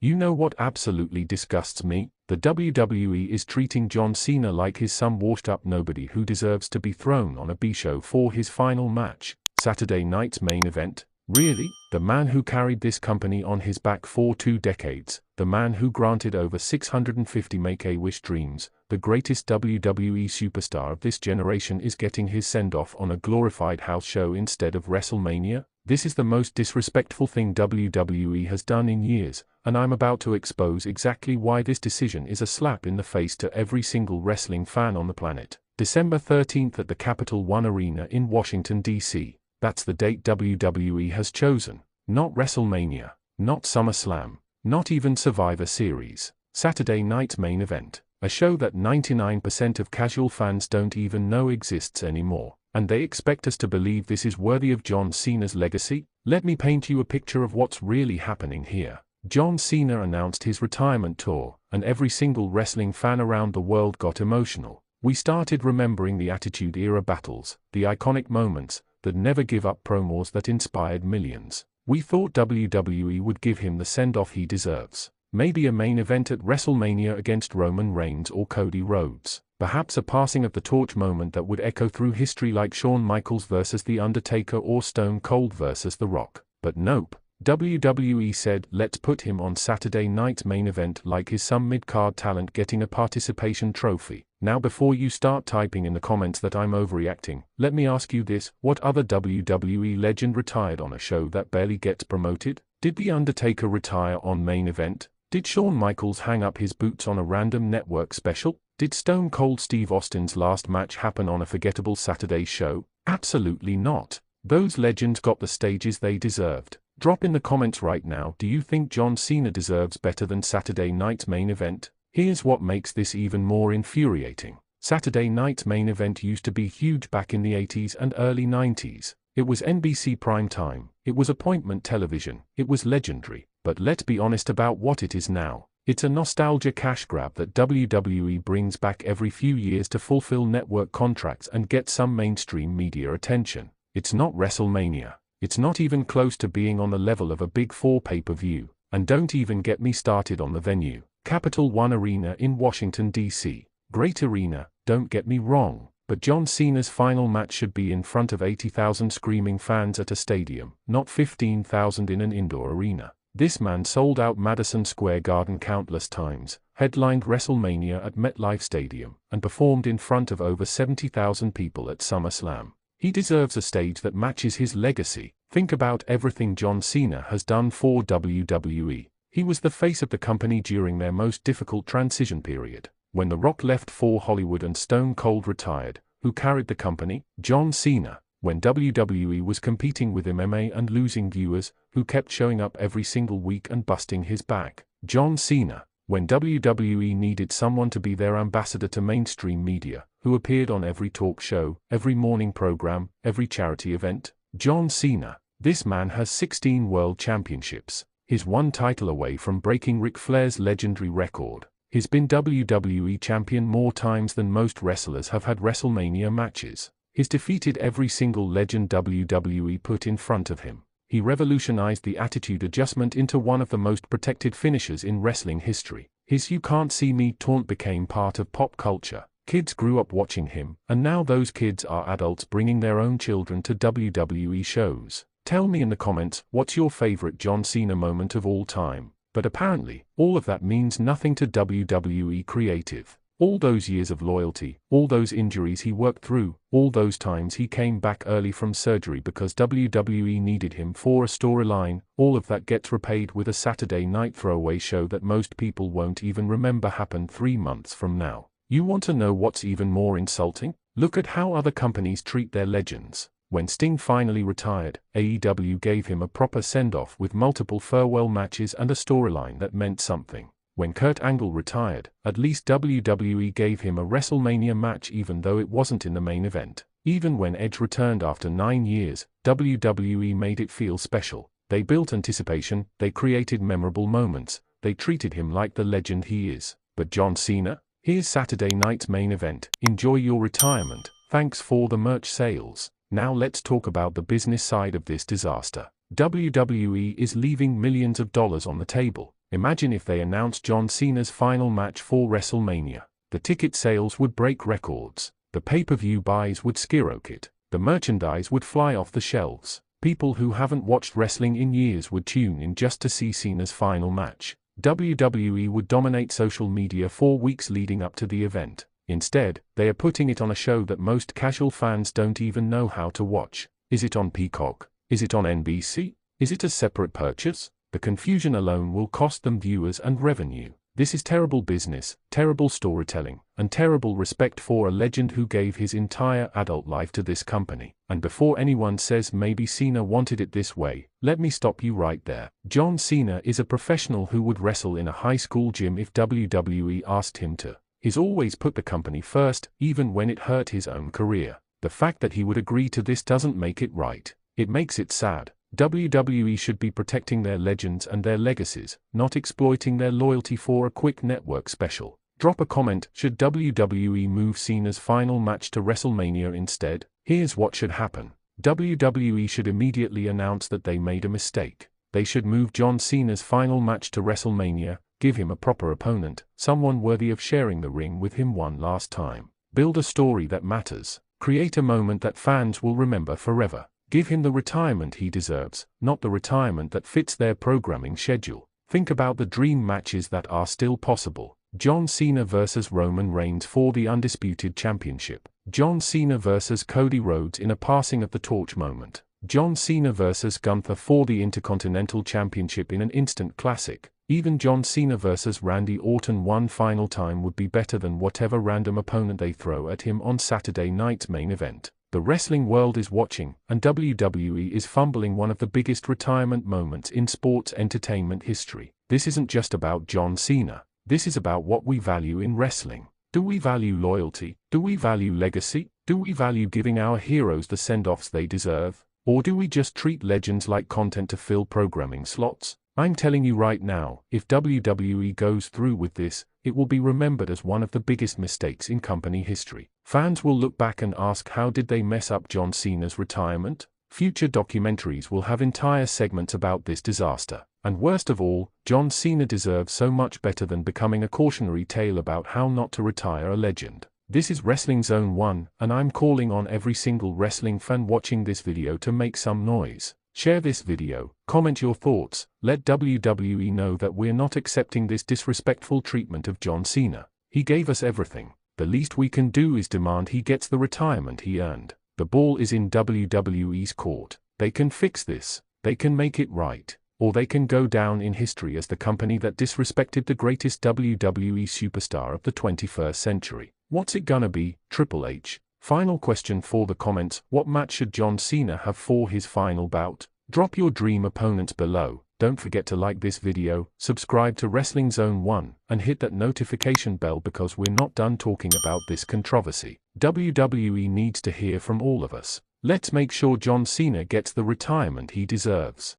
You know what absolutely disgusts me? The WWE is treating John Cena like he's some washed-up nobody who deserves to be thrown on a B-show for his final match. Saturday night's main event? Really? The man who carried this company on his back for 2 decades, the man who granted over 650 Make-A-Wish dreams, the greatest WWE superstar of this generation is getting his send-off on a glorified house show instead of WrestleMania? This is the most disrespectful thing WWE has done in years, and I'm about to expose exactly why this decision is a slap in the face to every single wrestling fan on the planet. December 13th at the Capital One Arena in Washington, D.C. That's the date WWE has chosen. Not WrestleMania, not SummerSlam, not even Survivor Series. Saturday night's main event. A show that 99% of casual fans don't even know exists anymore. And they expect us to believe this is worthy of John Cena's legacy? Let me paint you a picture of what's really happening here. John Cena announced his retirement tour, and every single wrestling fan around the world got emotional. We started remembering the Attitude Era battles, the iconic moments, the never give up promos that inspired millions. We thought WWE would give him the send-off he deserves. Maybe a main event at WrestleMania against Roman Reigns or Cody Rhodes. Perhaps a passing of the torch moment that would echo through history like Shawn Michaels versus The Undertaker or Stone Cold versus The Rock. But nope. WWE said, let's put him on Saturday night's main event like he's some mid-card talent getting a participation trophy. Now before you start typing in the comments that I'm overreacting, let me ask you this: what other WWE legend retired on a show that barely gets promoted? Did The Undertaker retire on main event? Did Shawn Michaels hang up his boots on a random network special? Did Stone Cold Steve Austin's last match happen on a forgettable Saturday show? Absolutely not. Those legends got the stages they deserved. Drop in the comments right now, do you think John Cena deserves better than Saturday night's main event? Here's what makes this even more infuriating. Saturday night's main event used to be huge back in the 80s and early 90s. It was NBC primetime, it was appointment television, it was legendary. But let's be honest about what it is now. It's a nostalgia cash grab that WWE brings back every few years to fulfill network contracts and get some mainstream media attention. It's not WrestleMania. It's not even close to being on the level of a Big Four pay-per-view. And don't even get me started on the venue. Capital One Arena in Washington, D.C. Great arena, don't get me wrong. But John Cena's final match should be in front of 80,000 screaming fans at a stadium, not 15,000 in an indoor arena. This man sold out Madison Square Garden countless times, headlined WrestleMania at MetLife Stadium, and performed in front of over 70,000 people at SummerSlam. He deserves a stage that matches his legacy. Think about everything John Cena has done for WWE. He was the face of the company during their most difficult transition period. When The Rock left for Hollywood and Stone Cold retired, who carried the company? John Cena. When WWE was competing with MMA and losing viewers, who kept showing up every single week and busting his back? John Cena. When WWE needed someone to be their ambassador to mainstream media, who appeared on every talk show, every morning program, every charity event? John Cena. This man has 16 world championships. He's one title away from breaking Ric Flair's legendary record. He's been WWE champion more times than most wrestlers have had WrestleMania matches. He's defeated every single legend WWE put in front of him. He revolutionized the attitude adjustment into one of the most protected finishers in wrestling history. His "You Can't See Me" taunt became part of pop culture. Kids grew up watching him, and now those kids are adults bringing their own children to WWE shows. Tell me in the comments, what's your favorite John Cena moment of all time? But apparently, all of that means nothing to WWE creative. All those years of loyalty, all those injuries he worked through, all those times he came back early from surgery because WWE needed him for a storyline, all of that gets repaid with a Saturday night throwaway show that most people won't even remember happened 3 months from now. You want to know what's even more insulting? Look at how other companies treat their legends. When Sting finally retired, AEW gave him a proper send-off with multiple farewell matches and a storyline that meant something. When Kurt Angle retired, at least WWE gave him a WrestleMania match even though it wasn't in the main event. Even when Edge returned after 9 years, WWE made it feel special. They built anticipation, they created memorable moments, they treated him like the legend he is. But John Cena? Here's Saturday night's main event. Enjoy your retirement. Thanks for the merch sales. Now let's talk about the business side of this disaster. WWE is leaving millions of dollars on the table. Imagine if they announced John Cena's final match for WrestleMania. The ticket sales would break records. The pay-per-view buys would skyrocket. The merchandise would fly off the shelves. People who haven't watched wrestling in years would tune in just to see Cena's final match. WWE would dominate social media 4 weeks leading up to the event. Instead, they are putting it on a show that most casual fans don't even know how to watch. Is it on Peacock? Is it on NBC? Is it a separate purchase? The confusion alone will cost them viewers and revenue. This is terrible business, terrible storytelling, and terrible respect for a legend who gave his entire adult life to this company. And before anyone says maybe Cena wanted it this way, let me stop you right there. John Cena is a professional who would wrestle in a high school gym if WWE asked him to. He's always put the company first, even when it hurt his own career. The fact that he would agree to this doesn't make it right. It makes it sad. WWE should be protecting their legends and their legacies, not exploiting their loyalty for a quick network special. Drop a comment, should WWE move Cena's final match to WrestleMania instead? Here's what should happen. WWE should immediately announce that they made a mistake. They should move John Cena's final match to WrestleMania, give him a proper opponent, someone worthy of sharing the ring with him one last time. Build a story that matters. Create a moment that fans will remember forever. Give him the retirement he deserves, not the retirement that fits their programming schedule. Think about the dream matches that are still possible. John Cena vs. Roman Reigns for the Undisputed Championship. John Cena vs. Cody Rhodes in a passing of the torch moment. John Cena vs. Gunther for the Intercontinental Championship in an instant classic. Even John Cena vs. Randy Orton one final time would be better than whatever random opponent they throw at him on Saturday night's main event. The wrestling world is watching, and WWE is fumbling one of the biggest retirement moments in sports entertainment history. This isn't just about John Cena. This is about what we value in wrestling. Do we value loyalty? Do we value legacy? Do we value giving our heroes the send-offs they deserve? Or do we just treat legends like content to fill programming slots? I'm telling you right now, if WWE goes through with this, it will be remembered as one of the biggest mistakes in company history. Fans will look back and ask, how did they mess up John Cena's retirement? Future documentaries will have entire segments about this disaster. And worst of all, John Cena deserves so much better than becoming a cautionary tale about how not to retire a legend. This is Wrestling Zone 1, and I'm calling on every single wrestling fan watching this video to make some noise. Share this video, comment your thoughts, let WWE know that we're not accepting this disrespectful treatment of John Cena. He gave us everything. The least we can do is demand he gets the retirement he earned. The ball is in WWE's court. They can fix this. They can make it right. Or they can go down in history as the company that disrespected the greatest WWE superstar of the 21st century. What's it gonna be, Triple H? Final question for the comments, what match should John Cena have for his final bout? Drop your dream opponents below. Don't forget to like this video, subscribe to Wrestling Zone 1, and hit that notification bell because we're not done talking about this controversy. WWE needs to hear from all of us. Let's make sure John Cena gets the retirement he deserves.